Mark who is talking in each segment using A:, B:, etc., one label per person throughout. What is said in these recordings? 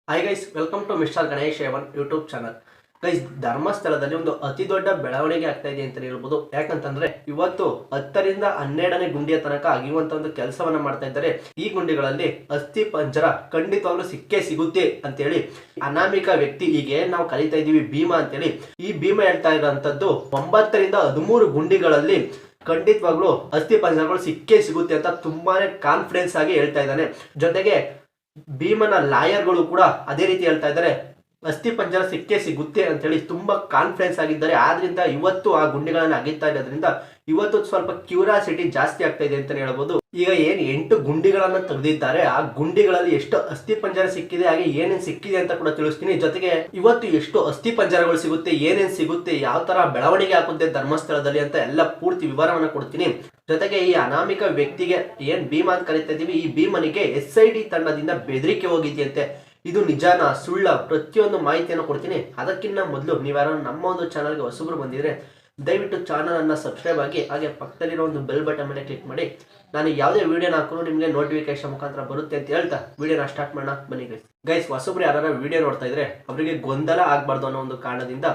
A: Hi guys, welcome to mister Ganesh ಎವನ್ YouTube channel. Guys, ಧರ್ಮಸ್ಥಳದಲ್ಲಿ ಒಂದು ಅತಿ ದೊಡ್ಡ ಬೆಳವಣಿಗೆ ಆಗ್ತಾ ಇದೆ ಅಂತ ಹೇಳ್ಬೋದು. ಯಾಕಂತಂದ್ರೆ ಇವತ್ತು 10ರಿಂದ 12ನೇ ಗುಂಡಿಯ ತನಕ ಅಗಿಯುವಂತ ಒಂದು ಕೆಲಸವನ್ನ ಮಾಡ್ತಾ ಇದ್ದಾರೆ. ಈ ಗುಂಡಿಗಳಲ್ಲಿ ಅಸ್ಥಿ ಪಂಜರ ಖಂಡಿತವಾಗ್ಲೂ ಸಿಕ್ಕೇ ಸಿಗುತ್ತೆ ಅಂತೇಳಿ ಅನಾಮಿಕ ವ್ಯಕ್ತಿ, ಈಗ ನಾವು ಕರೀತಾ ಇದೀವಿ ಭೀಮಾ ಅಂತೇಳಿ, ಈ ಭೀಮಾ ಹೇಳ್ತಾ ಇರೋಂಥದ್ದು 9ರಿಂದ 13 ಗುಂಡಿಗಳಲ್ಲಿ ಖಂಡಿತವಾಗ್ಲೂ ಅಸ್ಥಿ ಪಂಜರಗಳು ಸಿಕ್ಕೇ ಸಿಗುತ್ತೆ ಅಂತ ತುಂಬಾನೇ ಕಾನ್ಫಿಡೆನ್ಸ್ ಆಗಿ ಹೇಳ್ತಾ ಇದ್ದಾನೆ. ಜೊತೆಗೆ ಭೀಮನ ಲಾಯರ್ಗಳು ಕೂಡ ಅದೇ ರೀತಿ ಹೇಳ್ತಾ ಇದ್ದಾರೆ, ಅಸ್ಥಿ ಪಂಜರ ಸಿಕ್ಕೇ ಸಿಗುತ್ತೆ ಅಂತ ಹೇಳಿ ತುಂಬಾ ಕಾನ್ಫಿಡೆನ್ಸ್ ಆಗಿದ್ದಾರೆ. ಆದ್ರಿಂದ ಇವತ್ತು ಆ ಗುಂಡಿಗಳನ್ನ ಅಗಿತಾ ಇರೋದ್ರಿಂದ ಇವತ್ತು ಸ್ವಲ್ಪ ಕ್ಯೂರಿಯಾಸಿಟಿ ಜಾಸ್ತಿ ಆಗ್ತಾ ಇದೆ ಅಂತ ಹೇಳ್ಬೋದು. ಈಗ ಏನ್ 8 ಗುಂಡಿಗಳನ್ನ ತೆಗೆದಿದ್ದಾರೆ, ಆ ಗುಂಡಿಗಳಲ್ಲಿ ಎಷ್ಟು ಅಸ್ಥಿ ಪಂಜರ ಸಿಕ್ಕಿದೆ, ಹಾಗೆ ಏನೇನ್ ಸಿಕ್ಕಿದೆ ಅಂತ ಕೂಡ ತಿಳಿಸ್ತೀನಿ. ಜೊತೆಗೆ ಇವತ್ತು ಎಷ್ಟು ಅಸ್ಥಿ ಪಂಜರಗಳು ಸಿಗುತ್ತೆ, ಏನೇನ್ ಸಿಗುತ್ತೆ, ಯಾವ ತರ ಬೆಳವಣಿಗೆ ಆಗುತ್ತೆ ಧರ್ಮಸ್ಥಳದಲ್ಲಿ ಅಂತ ಎಲ್ಲ ಪೂರ್ತಿ ವಿವರವನ್ನ ಕೊಡ್ತೀನಿ. ಜೊತೆಗೆ ಈ ಅನಾಮಿಕ ವ್ಯಕ್ತಿಗೆ ಏನ್ ಭೀಮಾ ಅಂತ ಕರಿತಾ ಇದೀವಿ, ಈ ಭೀಮನಿಗೆ SID ತಂಡದಿಂದ ಬೆದರಿಕೆ ಹೋಗಿದೆಯಂತೆ. ಇದು ನಿಜಾನ ಸುಳ್ಳ ಪ್ರತಿಯೊಂದು ಮಾಹಿತಿಯನ್ನು ಕೊಡ್ತೀನಿ. ಅದಕ್ಕಿಂತ ಮೊದಲು ನೀವ್ಯಾರು ನಮ್ಮ ಒಂದು ಚಾನಲ್ಗೆ ಹೊಸಬ್ರು ಬಂದಿದ್ರೆ ದಯವಿಟ್ಟು ಚಾನಲ್ ಅನ್ನ ಸಬ್ಸ್ಕ್ರೈಬ್ ಆಗಿ, ಹಾಗೆ ಪಕ್ಕದಲ್ಲಿರೋ ಒಂದು ಬೆಲ್ ಬಟನ್ ಮೇಲೆ ಕ್ಲಿಕ್ ಮಾಡಿ. ನಾನು ಯಾವುದೇ ವಿಡಿಯೋನ ಹಾಕೋರು ನಿಮಗೆ ನೋಟಿಫಿಕೇಶನ್ ಮುಖಾಂತರ ಬರುತ್ತೆ ಅಂತ ಹೇಳ್ತಾ ವಿಡಿಯೋನ ಸ್ಟಾರ್ಟ್ ಮಾಡೋಣ ಬನ್ನಿ ಗೈಸ್. ಹೊಸಬ್ರು ಯಾರು ವಿಡಿಯೋ ನೋಡ್ತಾ ಇದ್ರೆ ಅವರಿಗೆ ಗೊಂದಲ ಆಗ್ಬಾರ್ದು ಅನ್ನೋ ಒಂದು ಕಾರಣದಿಂದ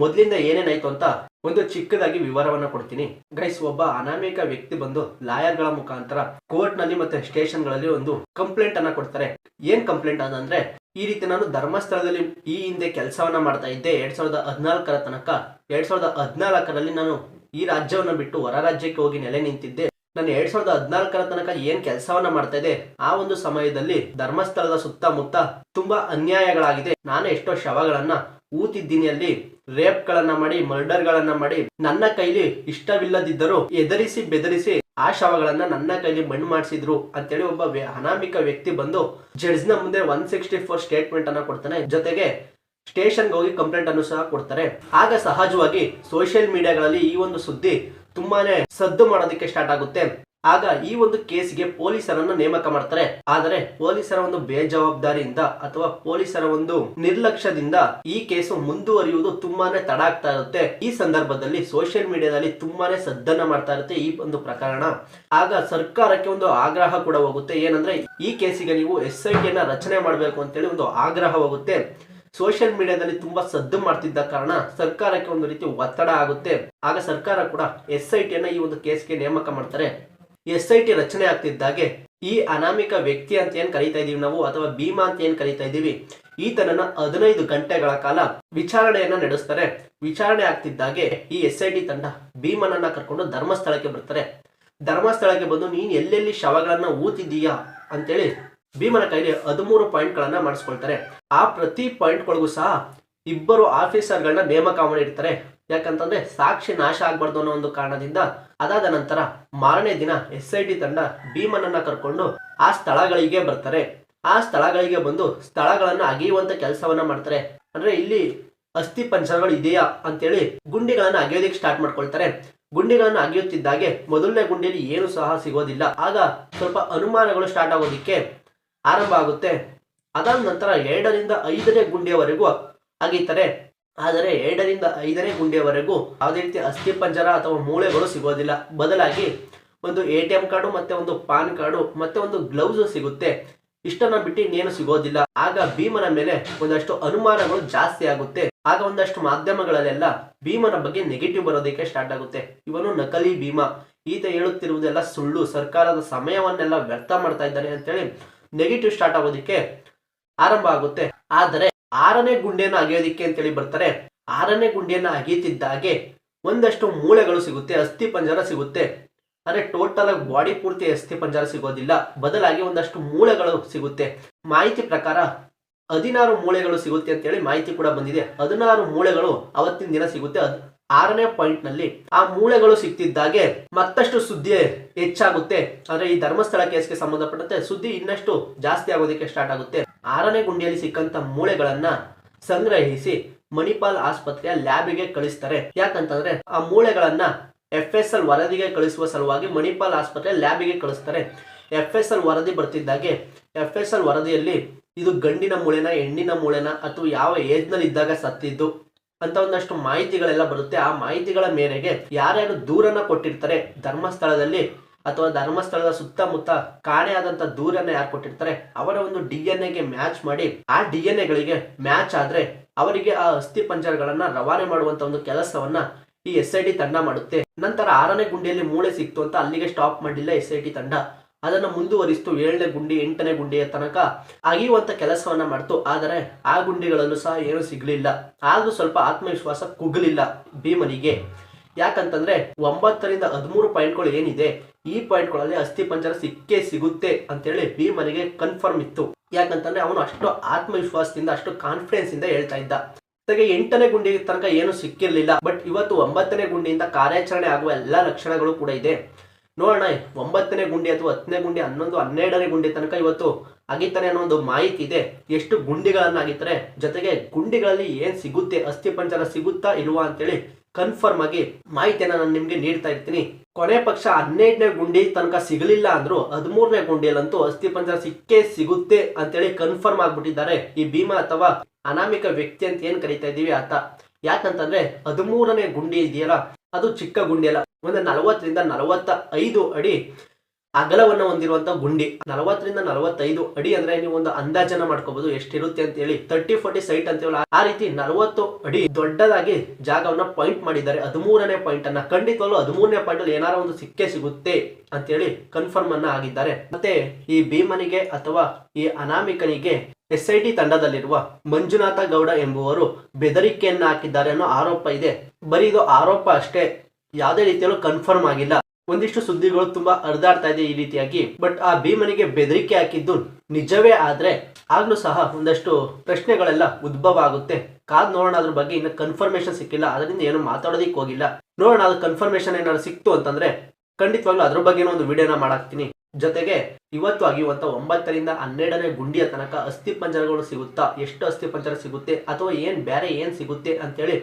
A: ಮೊದಲಿಂದ ಏನೇನಾಯ್ತು ಅಂತ ಒಂದು ಚಿಕ್ಕದಾಗಿ ವಿವರವನ್ನ ಕೊಡ್ತೀನಿ ಗೈಸ್. ಒಬ್ಬ ಅನಾಮಿಕ ವ್ಯಕ್ತಿ ಬಂದು ಲಾಯರ್ಗಳ ಮುಖಾಂತರ ಕೋರ್ಟ್ ನಲ್ಲಿ ಮತ್ತೆ ಸ್ಟೇಷನ್ ಗಳಲ್ಲಿ ಒಂದು ಕಂಪ್ಲೇಂಟ್ ಅನ್ನ ಕೊಡ್ತಾರೆ. ಏನ್ ಕಂಪ್ಲೇಂಟ್ ಅಂದ್ರೆ, ಈ ರೀತಿ ನಾನು ಧರ್ಮಸ್ಥಳದಲ್ಲಿ ಈ ಹಿಂದೆ ಕೆಲಸವನ್ನ ಮಾಡ್ತಾ ಇದ್ದೆ 2014ರ ತನಕ. 2014ರಲ್ಲಿ ನಾನು ಈ ರಾಜ್ಯವನ್ನ ಬಿಟ್ಟು ಹೊರ ರಾಜ್ಯಕ್ಕೆ ಹೋಗಿ ನೆಲೆ ನಿಂತಿದ್ದೆ. ನಾನು 2014ರ ತನಕ ಏನ್ ಕೆಲಸವನ್ನ ಮಾಡ್ತಾ ಇದ್ದೆ, ಆ ಒಂದು ಸಮಯದಲ್ಲಿ ಧರ್ಮಸ್ಥಳದ ಸುತ್ತಮುತ್ತ ತುಂಬಾ ಅನ್ಯಾಯಗಳಾಗಿದೆ. ನಾನು ಎಷ್ಟೋ ಶವಗಳನ್ನ ಊತಿದ್ದೀನಿ, ಅಲ್ಲಿ ರೇಪ್ ಗಳನ್ನ ಮಾಡಿ, ಮರ್ಡರ್ ಗಳನ್ನ ಮಾಡಿ, ನನ್ನ ಕೈಲಿ ಇಷ್ಟವಿಲ್ಲದಿದ್ದರೂ ಎದರಿಸಿ ಬೆದರಿಸಿ ಆ ಶವಗಳನ್ನ ನನ್ನ ಕೈಲಿ ಮಣ್ಣು ಮಾಡಿಸಿದ್ರು ಅಂತೇಳಿ ಒಬ್ಬ ಅನಾಮಿಕ ವ್ಯಕ್ತಿ ಬಂದು ಜಡ್ಜ್ ನ ಮುಂದೆ 164 ಸ್ಟೇಟ್ಮೆಂಟ್ ಅನ್ನ ಕೊಡ್ತಾನೆ. ಜೊತೆಗೆ ಸ್ಟೇಷನ್ಗೆ ಹೋಗಿ ಕಂಪ್ಲೇಂಟ್ ಅನ್ನು ಸಹ ಕೊಡ್ತಾರೆ. ಆಗ ಸಹಜವಾಗಿ ಸೋಷಿಯಲ್ ಮೀಡಿಯಾಗಳಲ್ಲಿ ಈ ಒಂದು ಸುದ್ದಿ ತುಂಬಾನೇ ಸದ್ದು ಮಾಡೋದಕ್ಕೆ ಸ್ಟಾರ್ಟ್ ಆಗುತ್ತೆ. ಆಗ ಈ ಒಂದು ಕೇಸ್ಗೆ ಪೊಲೀಸರನ್ನ ನೇಮಕ ಮಾಡ್ತಾರೆ. ಆದರೆ ಪೊಲೀಸರ ಒಂದು ಬೇಜವಾಬ್ದಾರಿಯಿಂದ ಅಥವಾ ಪೊಲೀಸರ ಒಂದು ನಿರ್ಲಕ್ಷ್ಯದಿಂದ ಈ ಕೇಸು ಮುಂದುವರಿಯುವುದು ತುಂಬಾನೇ ತಡ ಆಗ್ತಾ ಇರುತ್ತೆ. ಈ ಸಂದರ್ಭದಲ್ಲಿ ಸೋಷಿಯಲ್ ಮೀಡಿಯಾದಲ್ಲಿ ತುಂಬಾನೇ ಸದ್ದನ್ನ ಮಾಡ್ತಾ ಇರುತ್ತೆ ಈ ಒಂದು ಪ್ರಕರಣ. ಆಗ ಸರ್ಕಾರಕ್ಕೆ ಒಂದು ಆಗ್ರಹ ಕೂಡ ಹೋಗುತ್ತೆ. ಏನಂದ್ರೆ, ಈ ಕೇಸಿಗೆ ನೀವು SIT ನ ರಚನೆ ಮಾಡಬೇಕು ಅಂತೇಳಿ ಒಂದು ಆಗ್ರಹ ಹೋಗುತ್ತೆ. ಸೋಷಿಯಲ್ ಮೀಡಿಯಾದಲ್ಲಿ ತುಂಬಾ ಸದ್ದು ಮಾಡ್ತಿದ್ದ ಕಾರಣ ಸರ್ಕಾರಕ್ಕೆ ಒಂದು ರೀತಿ ಒತ್ತಡ ಆಗುತ್ತೆ. ಆಗ ಸರ್ಕಾರ ಕೂಡ SIT ನ ಈ ಒಂದು ಕೇಸ್ಗೆ ನೇಮಕ ಮಾಡ್ತಾರೆ. SIT ರಚನೆ ಆಗ್ತಿದ್ದಾಗೆ ಈ ಅನಾಮಿಕ ವ್ಯಕ್ತಿ ಅಂತ ಏನ್ ಕರೀತಾ ಇದೀವಿ ನಾವು, ಅಥವಾ ಭೀಮಾ ಅಂತ ಏನ್ ಕರೀತಾ ಇದೀವಿ, ಈತನನ್ನ 15 ಗಂಟೆಗಳ ಕಾಲ ವಿಚಾರಣೆಯನ್ನ ನಡೆಸ್ತಾರೆ. ವಿಚಾರಣೆ ಆಗ್ತಿದ್ದಾಗೆ ಈ SIT ತಂಡ ಭೀಮನನ್ನ ಕರ್ಕೊಂಡು ಧರ್ಮಸ್ಥಳಕ್ಕೆ ಬರ್ತಾರೆ. ಧರ್ಮಸ್ಥಳಕ್ಕೆ ಬಂದು ನೀನ್ ಎಲ್ಲೆಲ್ಲಿ ಶವಗಳನ್ನ ಊತಿದ್ದೀಯಾ ಅಂತೇಳಿ ಭೀಮನ ಕೈಲಿ 13 ಪಾಯಿಂಟ್ಗಳನ್ನ ಮಾಡಿಸ್ಕೊಳ್ತಾರೆ. ಆ ಪ್ರತಿ ಪಾಯಿಂಟ್ಗಳಿಗೂ ಸಹ 2 ಆಫೀಸರ್ಗಳನ್ನ ನೇಮಕ ಮಾಡಿರ್ತಾರೆ. ಯಾಕಂತಂದ್ರೆ ಸಾಕ್ಷಿ ನಾಶ ಆಗ್ಬಾರ್ದು ಅನ್ನೋ ಒಂದು ಕಾರಣದಿಂದ. ಅದಾದ ನಂತರ ಮಾರನೇ ದಿನ SIT ತಂಡ ಭೀಮನನ್ನ ಕರ್ಕೊಂಡು ಆ ಸ್ಥಳಗಳಿಗೆ ಬರ್ತಾರೆ. ಆ ಸ್ಥಳಗಳಿಗೆ ಬಂದು ಸ್ಥಳಗಳನ್ನ ಅಗೆಯುವಂತ ಕೆಲಸವನ್ನ ಮಾಡ್ತಾರೆ. ಅಂದ್ರೆ ಇಲ್ಲಿ ಅಸ್ಥಿ ಪಂಜರಗಳು ಇದೆಯಾ ಅಂತೇಳಿ ಗುಂಡಿಗಳನ್ನ ಅಗೆಯೋದಿಕ್ಕೆ ಸ್ಟಾರ್ಟ್ ಮಾಡ್ಕೊಳ್ತಾರೆ. ಗುಂಡಿಗಳನ್ನ ಅಗೆಯುತ್ತಿದ್ದಾಗೆ ಮೊದಲನೇ ಗುಂಡಿಯಲ್ಲಿ ಏನು ಸಹ ಸಿಗೋದಿಲ್ಲ. ಆಗ ಸ್ವಲ್ಪ ಅನುಮಾನಗಳು ಸ್ಟಾರ್ಟ್ ಆಗೋದಿಕ್ಕೆ ಆರಂಭ ಆಗುತ್ತೆ. ಅದಾದ ನಂತರ 2ರಿಂದ 5ನೇ ಗುಂಡಿಯವರೆಗೂ ಅಗೀತಾರೆ. ಆದರೆ 2ರಿಂದ 5ನೇ ಗುಂಡಿಯವರೆಗೂ ಯಾವುದೇ ರೀತಿ ಅಸ್ಥಿ ಪಂಜರ ಅಥವಾ ಮೂಳೆಗಳು ಸಿಗೋದಿಲ್ಲ. ಬದಲಾಗಿ ಒಂದು ATM ಕಾರ್ಡು ಮತ್ತೆ ಒಂದು ಪಾನ್ ಕಾರ್ಡು ಮತ್ತೆ ಒಂದು ಗ್ಲೌಸ್ ಸಿಗುತ್ತೆ. ಇಷ್ಟನ್ನ ಬಿಟ್ಟು ಇನ್ನೇನು ಸಿಗೋದಿಲ್ಲ. ಆಗ ಭೀಮನ ಮೇಲೆ ಒಂದಷ್ಟು ಅನುಮಾನಗಳು ಜಾಸ್ತಿ ಆಗುತ್ತೆ. ಆಗ ಒಂದಷ್ಟು ಮಾಧ್ಯಮಗಳಲ್ಲೆಲ್ಲ ಭೀಮನ ಬಗ್ಗೆ ನೆಗೆಟಿವ್ ಬರೋದಕ್ಕೆ ಸ್ಟಾರ್ಟ್ ಆಗುತ್ತೆ. ಇವನು ನಕಲಿ ಭೀಮಾ, ಈತ ಹೇಳುತ್ತಿರುವುದೆಲ್ಲ ಸುಳ್ಳು, ಸರ್ಕಾರದ ಸಮಯವನ್ನೆಲ್ಲ ವ್ಯರ್ಥ ಮಾಡ್ತಾ ಇದ್ದಾನೆ ಅಂತೇಳಿ ನೆಗೆಟಿವ್ ಸ್ಟಾರ್ಟ್ ಆಗೋದಿಕ್ಕೆ ಆರಂಭ ಆಗುತ್ತೆ. ಆದರೆ 6ನೇ ಗುಂಡಿಯನ್ನು ಅಗೆಯೋದಿಕ್ಕೆ ಅಂತೇಳಿ ಬರ್ತಾರೆ. 6ನೇ ಗುಂಡಿಯನ್ನ ಅಗೆಯುತ್ತಿದ್ದಾಗೆ ಒಂದಷ್ಟು ಮೂಳೆಗಳು ಸಿಗುತ್ತೆ, ಅಸ್ಥಿ ಪಂಜರ ಸಿಗುತ್ತೆ. ಅಂದ್ರೆ ಟೋಟಲ್ ಆಗಿ ಬಾಡಿ ಪೂರ್ತಿ ಅಸ್ಥಿ ಪಂಜರ ಸಿಗೋದಿಲ್ಲ, ಬದಲಾಗಿ ಒಂದಷ್ಟು ಮೂಳೆಗಳು ಸಿಗುತ್ತೆ. ಮಾಹಿತಿ ಪ್ರಕಾರ 16 ಮೂಳೆಗಳು ಸಿಗುತ್ತೆ ಅಂತೇಳಿ ಮಾಹಿತಿ ಕೂಡ ಬಂದಿದೆ. 16 ಮೂಳೆಗಳು ಅವತ್ತಿನ ದಿನ ಸಿಗುತ್ತೆ. 6ನೇ ಪಾಯಿಂಟ್ ನಲ್ಲಿ ಆ ಮೂಳೆಗಳು ಸಿಕ್ತಿದ್ದಾಗೆ ಮತ್ತಷ್ಟು ಸುದ್ದಿ ಹೆಚ್ಚಾಗುತ್ತೆ. ಅಂದ್ರೆ ಈ ಧರ್ಮಸ್ಥಳ ಕೇಸ್ಗೆ ಸಂಬಂಧಪಟ್ಟಂತೆ ಸುದ್ದಿ ಇನ್ನಷ್ಟು ಜಾಸ್ತಿ ಆಗೋದಕ್ಕೆ ಸ್ಟಾರ್ಟ್ ಆಗುತ್ತೆ. 6ನೇ ಗುಂಡಿಯಲ್ಲಿ ಸಿಕ್ಕಂತ ಮೂಳೆಗಳನ್ನ ಸಂಗ್ರಹಿಸಿ ಮಣಿಪಾಲ್ ಆಸ್ಪತ್ರೆಯ ಲ್ಯಾಬಿಗೆ ಕಳಿಸ್ತಾರೆ. ಯಾಕಂತಂದ್ರೆ ಆ ಮೂಳೆಗಳನ್ನ FSL ವರದಿಗೆ ಕಳಿಸುವ ಸಲುವಾಗಿ ಮಣಿಪಾಲ್ ಆಸ್ಪತ್ರೆ ಲ್ಯಾಬಿಗೆ ಕಳಿಸ್ತಾರೆ. FSL ವರದಿ ಬರ್ತಿದ್ದಾಗೆ FSL ವರದಿಯಲ್ಲಿ ಇದು ಗಂಡಿನ ಮೂಳೆನ, ಹೆಣ್ಣಿನ ಮೂಳೆನ, ಅಥವಾ ಯಾವ ಏಜ್ ನಲ್ಲಿ ಇದ್ದಾಗ ಸತ್ತಿದ್ದು ಅಂತ ಒಂದಷ್ಟು ಮಾಹಿತಿಗಳೆಲ್ಲ ಬರುತ್ತೆ. ಆ ಮಾಹಿತಿಗಳ ಮೇರೆಗೆ ಯಾರ್ಯಾರು ದೂರನ್ನ ಕೊಟ್ಟಿರ್ತಾರೆ ಧರ್ಮಸ್ಥಳದಲ್ಲಿ ಅಥವಾ ಧರ್ಮಸ್ಥಳದ ಸುತ್ತಮುತ್ತ ಕಾಣೆಯಾದಂತ ದೂರನ್ನ ಯಾರು ಕೊಟ್ಟಿರ್ತಾರೆ ಅವರ ಒಂದು DNA ಗೆ ಮ್ಯಾಚ್ ಮಾಡಿ ಆ DNA ಗಳಿಗೆ ಮ್ಯಾಚ್ ಆದ್ರೆ ಅವರಿಗೆ ಆ ಅಸ್ಥಿ ಪಂಜರಗಳನ್ನ ರವಾನೆ ಮಾಡುವಂತ ಒಂದು ಕೆಲಸವನ್ನ ಈ SIT ತಂಡ ಮಾಡುತ್ತೆ. ನಂತರ 6ನೇ ಗುಂಡಿಯಲ್ಲಿ ಮೂಳೆ ಸಿಕ್ತು ಅಂತ ಅಲ್ಲಿಗೆ ಸ್ಟಾಪ್ ಮಾಡಿಲ್ಲ SIT ತಂಡ. ಅದನ್ನ ಮುಂದುವರಿಸ್ತು 7ನೇ ಗುಂಡಿ 8ನೇ ಗುಂಡಿಯ ತನಕ ಅಗಿಯುವಂತ ಕೆಲಸವನ್ನ ಮಾಡ್ತು. ಆದರೆ ಆ ಗುಂಡಿಗಳಲ್ಲೂ ಸಹ ಏನೂ ಸಿಗ್ಲಿಲ್ಲ. ಆದ್ರೂ ಸ್ವಲ್ಪ ಆತ್ಮವಿಶ್ವಾಸ ಕುಗ್ಲಿಲ್ಲ ಭೀಮನಿಗೆ. ಯಾಕಂತಂದ್ರೆ 9ರಿಂದ 13 ಪಾಯಿಂಟ್ಗಳು ಏನಿದೆ ಈ ಪಾಯಿಂಟ್ಗಳಲ್ಲಿ ಅಸ್ಥಿ ಪಂಜರ ಸಿಕ್ಕೇ ಸಿಗುತ್ತೆ ಅಂತೇಳಿ ಭೀಮನಿಗೆ ಕನ್ಫರ್ಮ್ ಇತ್ತು. ಯಾಕಂತಂದ್ರೆ ಅವನು ಅಷ್ಟು ಆತ್ಮವಿಶ್ವಾಸದಿಂದ ಅಷ್ಟು ಕಾನ್ಫಿಡೆನ್ಸ್ ಇಂದ ಹೇಳ್ತಾ ಇದ್ದ. 8ನೇ ಗುಂಡಿ ತನಕ ಏನು ಸಿಕ್ಕಿರ್ಲಿಲ್ಲ. ಬಟ್ ಇವತ್ತು 9ನೇ ಗುಂಡಿಯಿಂದ ಕಾರ್ಯಾಚರಣೆ ಆಗುವ ಎಲ್ಲಾ ಲಕ್ಷಣಗಳು ಕೂಡ ಇದೆ. ನೋಡೋಣ 9ನೇ ಗುಂಡಿ ಅಥವಾ 10ನೇ ಗುಂಡಿ 11 12ನೇ ಗುಂಡಿ ತನಕ ಇವತ್ತು ಅಗಿತಾನೆ ಅನ್ನೋ ಒಂದು ಮಾಹಿತಿ ಇದೆ. ಎಷ್ಟು ಗುಂಡಿಗಳನ್ನ ಅಗಿತಾರೆ, ಜೊತೆಗೆ ಗುಂಡಿಗಳಲ್ಲಿ ಏನ್ ಸಿಗುತ್ತೆ, ಅಸ್ಥಿ ಪಂಜರ ಸಿಗುತ್ತಾ ಇಲ್ವಾ ಅಂತೇಳಿ ಕನ್ಫರ್ಮ್ ಆಗಿ ಮಾಹಿತಿಯನ್ನ ನಾನು ನಿಮ್ಗೆ ನೀಡ್ತಾ ಇರ್ತೀನಿ. ಕೊನೆ ಪಕ್ಷ 12ನೇ ಗುಂಡಿ ತನಕ ಸಿಗಲಿಲ್ಲ ಅಂದ್ರು 13ನೇ ಗುಂಡಿಯಲ್ಲಂತೂ ಅಸ್ಥಿ ಪಂಜರ ಸಿಕ್ಕೇ ಸಿಗುತ್ತೆ ಅಂತೇಳಿ ಕನ್ಫರ್ಮ್ ಆಗ್ಬಿಟ್ಟಿದ್ದಾರೆ ಈ ಭೀಮ ಅಥವಾ ಅನಾಮಿಕ ವ್ಯಕ್ತಿ ಅಂತ ಏನ್ ಕರಿತಾ ಇದೀವಿ ಆತ. ಯಾಕಂತಂದ್ರೆ 13ನೇ ಗುಂಡಿ ಇದೆಯಲ್ಲ ಅದು ಚಿಕ್ಕ ಗುಂಡಿ ಅಲ್ಲ, ಒಂದು 40ರಿಂದ 45 ಅಡಿ ಅಗಲವನ್ನು ಹೊಂದಿರುವಂತ ಗುಂಡಿ. 40ರಿಂದ 45 ಅಡಿ ಅಂದ್ರೆ ನೀವು ಒಂದು ಅಂದಾಜನ ಮಾಡ್ಕೋಬಹುದು ಎಷ್ಟಿರುತ್ತೆ ಅಂತ ಹೇಳಿ. 30-40 ಸೈಟ್ ಅಂತೀವಲ್ಲ ಆ ರೀತಿ 40 ಅಡಿ ದೊಡ್ಡದಾಗಿ ಜಾಗವನ್ನ ಪಾಯಿಂಟ್ ಮಾಡಿದ್ದಾರೆ 13ನೇ ಪಾಯಿಂಟ್ ಅನ್ನ. ಖಂಡಿತವಾಗ್ಲೂ 13ನೇ ಪಾಯಿಂಟ್ ಅಲ್ಲಿ ಏನಾರ ಒಂದು ಸಿಕ್ಕೇ ಸಿಗುತ್ತೆ ಅಂತೇಳಿ ಕನ್ಫರ್ಮ್ ಅನ್ನ ಆಗಿದ್ದಾರೆ. ಮತ್ತೆ ಈ ಭೀಮನಿಗೆ ಅಥವಾ ಈ ಅನಾಮಿಕನಿಗೆ SIT ತಂಡದಲ್ಲಿರುವ ಮಂಜುನಾಥ ಗೌಡ ಎಂಬುವರು ಬೆದರಿಕೆಯನ್ನ ಹಾಕಿದ್ದಾರೆ ಅನ್ನೋ ಆರೋಪ ಇದೆ. ಬರೀ ಇದು ಆರೋಪ ಅಷ್ಟೇ, ಯಾವುದೇ ರೀತಿಯಲ್ಲೂ ಕನ್ಫರ್ಮ್ ಆಗಿಲ್ಲ. ಒಂದಿಷ್ಟು ಸುದ್ದಿಗಳು ತುಂಬಾ ಹರಿದಾಡ್ತಾ ಇದೆ ಈ ರೀತಿಯಾಗಿ. ಬಟ್ ಆ ಭೀಮನಿಗೆ ಬೆದರಿಕೆ ಹಾಕಿದ್ದು ನಿಜವೇ ಆದ್ರೆ ಆಗ್ಲೂ ಸಹ ಒಂದಷ್ಟು ಪ್ರಶ್ನೆಗಳೆಲ್ಲ ಉದ್ಭವ ಆಗುತ್ತೆ. ಕಾದ್ ನೋಡೋಣ, ಅದ್ರ ಬಗ್ಗೆ ಇನ್ನು ಕನ್ಫರ್ಮೇಶನ್ ಸಿಕ್ಕಿಲ್ಲ, ಅದರಿಂದ ಏನು ಮಾತಾಡೋದಿಕ್ ಹೋಗಿಲ್ಲ. ನೋಡೋಣ ಅದು ಕನ್ಫರ್ಮೇಶನ್ ಏನಾದ್ರು ಸಿಕ್ತು ಅಂತಂದ್ರೆ ಖಂಡಿತವಾಗ್ಲೂ ಅದ್ರ ಬಗ್ಗೆ ಒಂದು ವಿಡಿಯೋನ ಮಾಡಾಕ್ತೀನಿ. ಜೊತೆಗೆ ಇವತ್ತು ಆಗಿರುವಂತ 9ರಿಂದ 12ನೇ ಗುಂಡಿಯ ತನಕ ಅಸ್ಥಿ ಪಂಜರಗಳು ಸಿಗುತ್ತಾ, ಎಷ್ಟು ಅಸ್ಥಿ ಪಂಜರ ಸಿಗುತ್ತೆ ಅಥವಾ ಬೇರೆ ಏನ್ ಸಿಗುತ್ತೆ ಅಂತೇಳಿ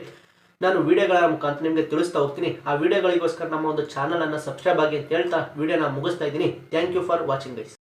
A: ನಾನು ವಿಡಿಯೋಗಳ ಮುಖಾಂತರ ನಿಮಗೆ ತಿಳಿಸ್ತಾ ಹೋಗ್ತೀನಿ. ಆ ವಿಡಿಯೋಗಳಿಗೋಸ್ಕರ ನಮ್ಮ ಒಂದು ಚಾನಲ್ ಅನ್ನ ಸಬ್ಸ್ಕ್ರೈಬ್ ಆಗಿ ಅಂತ ಹೇಳ್ತಾ ವಿಡಿಯೋನ ಮುಗಿಸ್ತಾ ಇದ್ದೀನಿ. Thank you for watching guys.